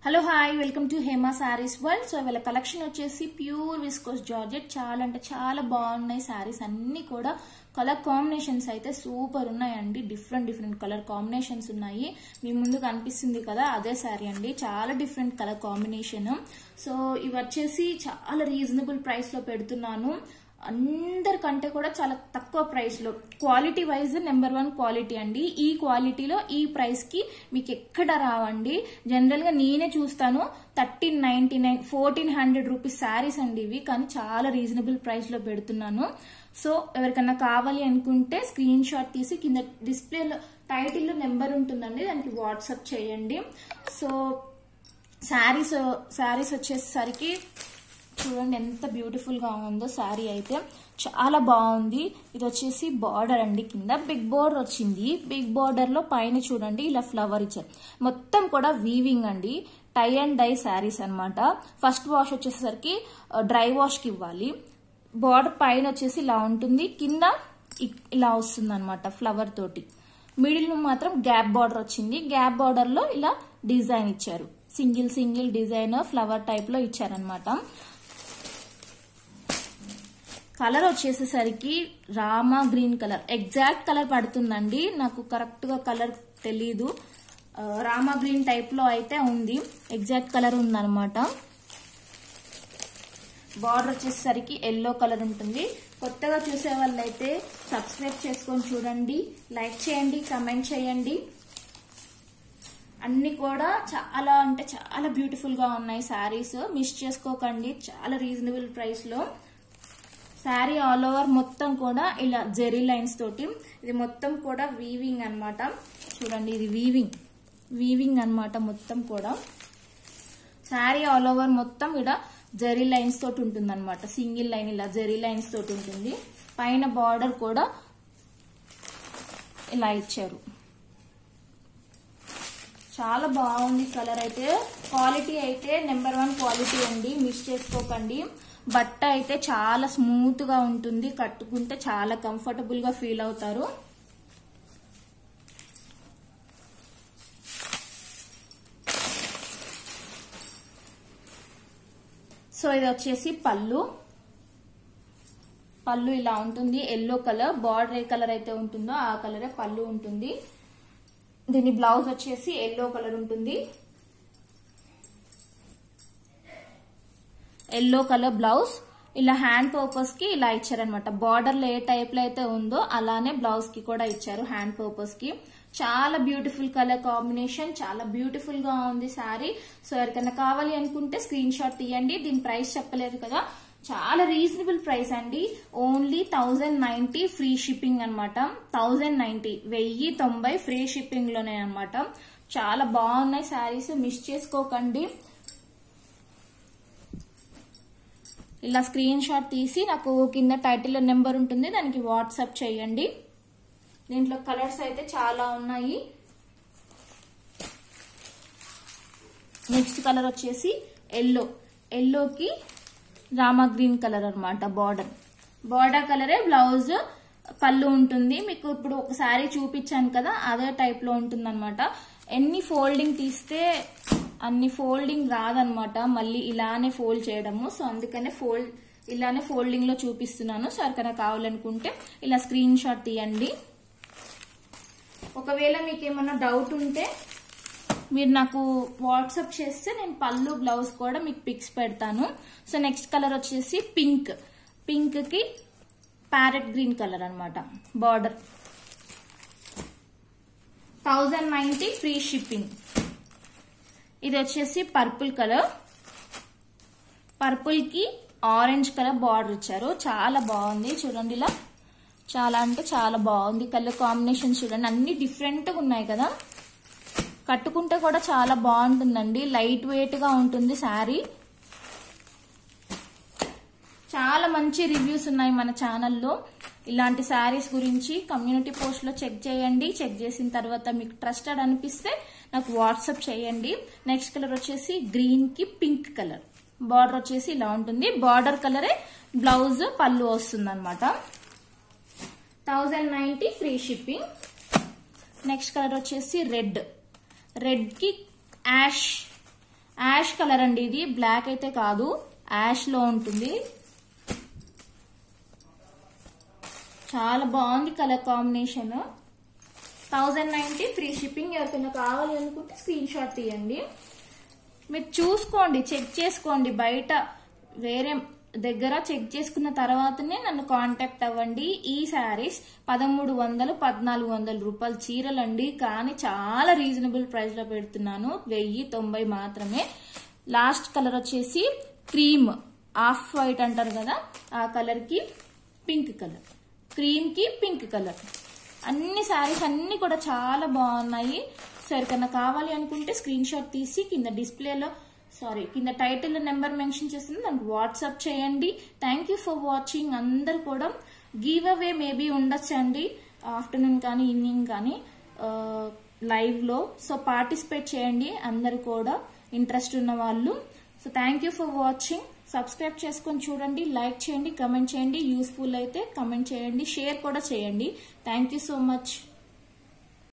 Hello hi welcome to Hema saris world. So వీళ్ళ collection వచ్చేసి pure viscose georgette. చాలా అంటే చాలా బాగున్నాయి సారీస్ అన్ని కూడా. కలర్ కాంబినేషన్స్ అయితే సూపర్ ఉన్నాయండి. డిఫరెంట్ కలర్ కాంబినేషన్స్ ఉన్నాయి. మీ ముందు కనిపిస్తుంది కదా అదే సారీ అండి. చాలా డిఫరెంట్ కలర్ కాంబినేషన్. సో ఇవి వచ్చేసి చాలా రీజనబుల్ ప్రైస్ లో పెడుతున్నాను. అందరికంటే కూడా చాలా తక్కువ ప్రైస్ లో, క్వాలిటీ వైజ్ నెంబర్ 1 క్వాలిటీ అండి. ఈ క్వాలిటీలో ఈ ప్రైస్ కి మీకు ఎక్కడ రావండి. జనరల్ గా నేనే చూస్తాను 1399 1400 రూపీస్ శారీస్ అండి ఇవి, కానీ చాలా రీజనబుల్ ప్రైస్ లో పెడుతున్నాను. సో ఎవరికన్నా కావాలి అనుకుంటే స్క్రీన్ షాట్ తీసి కింద డిస్ప్లేలో టైటిల్ లో నెంబర్ ఉంటుందండి, దానికి వాట్సాప్ చేయండి. సో శారీస్ వచ్చేసరికి చూడండి ఎంత బ్యూటిఫుల్ గా ఉందో. శారీ అయితే చాలా బాగుంది. ఇది వచ్చేసి బార్డర్ అండి, కింద బిగ్ బార్డర్ వచ్చింది. బిగ్ బార్డర్ లో పైన చూడండి ఇలా ఫ్లవర్ ఇచ్చారు. మొత్తం కూడా వీవింగ్ అండి. టై అండ్ డై శారీస్ అన్నమాట. ఫస్ట్ వాష్ వచ్చేసరికి డ్రై వాష్ కి ఇవ్వాలి. బార్డర్ పైన వచ్చేసి ఇలా ఉంటుంది, కింద ఇలా వస్తుంది అనమాట ఫ్లవర్ తోటి. మిడిల్ మాత్రం గ్యాప్ బార్డర్ వచ్చింది. గ్యాప్ బార్డర్ లో ఇలా డిజైన్ ఇచ్చారు. సింగిల్ డిజైన్ ఫ్లవర్ టైప్ లో ఇచ్చారనమాట. కలర్ వచ్చేసేసరికి Rama green colour, exact colour పడుతుందండి. నాకు కరెక్ట్ గా కలర్ తెలీదు. రామా గ్రీన్ టైప్ లో అయితే ఉంది, ఎగ్జాక్ట్ కలర్ ఉందన్నమాట. బార్డర్ వచ్చేసరికి ఎల్లో కలర్ ఉంటుంది. కొత్తగా చూసే వాళ్ళైతే సబ్స్క్రైబ్ చేసుకొని చూడండి, లైక్ చేయండి, కమెంట్ చేయండి. అన్ని కూడా చాలా అంటే చాలా బ్యూటిఫుల్ గా ఉన్నాయి శారీస్. మిస్ చేసుకోకండి, చాలా రీజనబుల్ ప్రైస్ లో. శారీ ఆల్ ఓవర్ మొత్తం కూడా ఇలా జెరీ లైన్స్ తోటి, ఇది మొత్తం కూడా వీవింగ్ అన్నమాట. చూడండి ఇది వీవింగ్ అన్నమాట మొత్తం కూడా. శారీ ఆల్ ఓవర్ మొత్తం ఇలా జెరీ లైన్స్ తోటి ఉంటుంది అనమాట. సింగిల్ లైన్ ఇలా జెరీ లైన్స్ తోటి ఉంటుంది. పైన బార్డర్ కూడా ఇలా ఇచ్చారు. చాలా బాగుంది కలర్ అయితే. క్వాలిటీ అయితే నెంబర్ 1 క్వాలిటీ అండి, మిస్ చేసుకోకండి. బట్ట అయితే చాలా స్మూత్ గా ఉంటుంది, కట్టుకుంటే చాలా కంఫర్టబుల్ గా ఫీల్ అవుతారు. సో ఇది వచ్చేసి పళ్ళు ఇలా ఉంటుంది. ఎల్లో కలర్, బార్డర్ ఏ కలర్ అయితే ఉంటుందో ఆ కలరే పళ్ళు ఉంటుంది. దీని బ్లౌజ్ వచ్చేసి ఎల్లో కలర్ ఉంటుంది. Yellow colour blouse. ఇలా హ్యాండ్ పర్పస్ కి ఇలా ఇచ్చారనమాట. బార్డర్ లో ఏ టైప్ లో అయితే ఉందో అలానే బ్లౌజ్ కి కూడా ఇచ్చారు హ్యాండ్ పర్పస్ కి. చాలా బ్యూటిఫుల్ కలర్ కాంబినేషన్, చాలా బ్యూటిఫుల్ గా ఉంది శారీ. సో ఎవరికైనా కావాలి అనుకుంటే స్క్రీన్ షాట్ తీయండి. దీని ప్రైస్ చెప్పలేదు కదా, చాలా రీజనబుల్ ప్రైస్ అండి. ఓన్లీ 1090 ఫ్రీ షిప్పింగ్ అనమాట. 1090 1090 ఫ్రీ షిప్పింగ్ లోనే అనమాట. చాలా బాగున్నాయి శారీస్, మిస్ చేసుకోకండి. ఇలా స్క్రీన్ షాట్ తీసి నాకు కింద టైటిల్ నెంబర్ ఉంటుంది, దానికి వాట్సాప్ చేయండి. దీంట్లో కలర్స్ అయితే చాలా ఉన్నాయి. నెక్స్ట్ కలర్ వచ్చేసి ఎల్లోకి రామా గ్రీన్ కలర్ అనమాట. బార్డర్ కలరే బ్లౌజ్, పళ్ళు ఉంటుంది. మీకు ఇప్పుడు ఒక శారీ చూపించాను కదా అదే టైప్ లో ఉంటుంది అనమాట. ఎన్ని ఫోల్డింగ్ తీస్తే అన్ని ఫోల్డింగ్ రాదనమాట, మళ్ళీ ఇలానే ఫోల్డ్ చేయడము. సో అందుకనే ఇలానే ఫోల్డింగ్ లో చూపిస్తున్నాను. సో ఎవరికైనా కావాలనుకుంటే ఇలా స్క్రీన్ షాట్ తీయండి. ఒకవేళ మీకు ఏమైనా డౌట్ ఉంటే మీరు నాకు వాట్సాప్ చేస్తే నేను పళ్ళు బ్లౌజ్ కూడా మీకు పిక్స్ పెడతాను. సో నెక్స్ట్ కలర్ వచ్చేసి పింక్ కి ప్యారెట్ గ్రీన్ కలర్ అనమాట. Border 1090 free shipping. ఇది వచ్చేసి పర్పుల్ కలర్, పర్పుల్ కి ఆరెంజ్ కలర్ బార్డర్ ఇచ్చారు. చాలా బాగుంది చూడండి. ఇలా చాలా అంటే చాలా బాగుంది కలర్ కాంబినేషన్. చూడండి అన్ని డిఫరెంట్ గా ఉన్నాయి కదా, కట్టుకుంటే కూడా చాలా బాగుంటుందండి. లైట్ వెయిట్ గా ఉంటుంది శారీ. చాలా మంచి రివ్యూస్ ఉన్నాయి మన ఛానల్లో ఇలాంటి శారీస్ గురించి. కమ్యూనిటీ పోస్ట్ లో చెక్ చేయండి. చెక్ చేసిన తర్వాత మీకు ట్రస్టెడ్ అనిపిస్తే నాకు వాట్సాప్ చేయండి. నెక్స్ట్ కలర్ వచ్చేసి గ్రీన్ కి పింక్ కలర్. బార్డర్ వచ్చేసి ఇలా ఉంటుంది. బార్డర్ కలరే బ్లౌజ్, పళ్ళు వస్తుంది అనమాట. 1090 ఫ్రీ షిప్పింగ్. నెక్స్ట్ కలర్ వచ్చేసి రెడ్ కి యాష్ యాష్ కలర్ అండి, ఇది బ్లాక్ అయితే కాదు, యాష్ లో ఉంటుంది. చాలా బాగుంది కలర్ కాంబినేషన్. 1090 free shipping. ఎవరికైనా కావాలి అనుకుంటే స్క్రీన్ షాట్ తీయండి. మీరు చూసుకోండి, చెక్ చేసుకోండి, బయట వేరే దగ్గర చెక్ చేసుకున్న తర్వాతనే నన్ను కాంటాక్ట్ అవ్వండి. ఈ శారీస్ 1300 1400 రూపాయల చీరలండి, కానీ చాలా రీజనబుల్ ప్రైస్ లో పెడుతున్నాను. 1090 మాత్రమే. లాస్ట్ కలర్ వచ్చేసి క్రీమ్ ఆఫ్ వైట్ అంటారు కదా, ఆ కలర్ కి పింక్ కలర్, క్రీమ్ కి పింక్ కలర్. అన్ని శారీస్ అన్ని కూడా చాలా బాగున్నాయి. సో ఎవరికైనా కావాలి అనుకుంటే స్క్రీన్ షాట్ తీసి కింద టైటిల్ నెంబర్ మెన్షన్ చేస్తుంది, దానికి వాట్సాప్ చేయండి. Thank you for watching. అందరు కూడా గివ్ అవే మేబీ ఉండొచ్చండి, ఆఫ్టర్నూన్ కానీ ఈవినింగ్ కానీ లైవ్ లో. సో పార్టిసిపేట్ చేయండి అందరు కూడా, ఇంట్రెస్ట్ ఉన్న వాళ్ళు. So thank you for watching. Subscribe చేసుకొని చూడండి, లైక్ చేయండి, కమెంట్ చేయండి. యూస్ఫుల్ అయితే కమెంట్ చేయండి, షేర్ కూడా చేయండి. Thank you so much.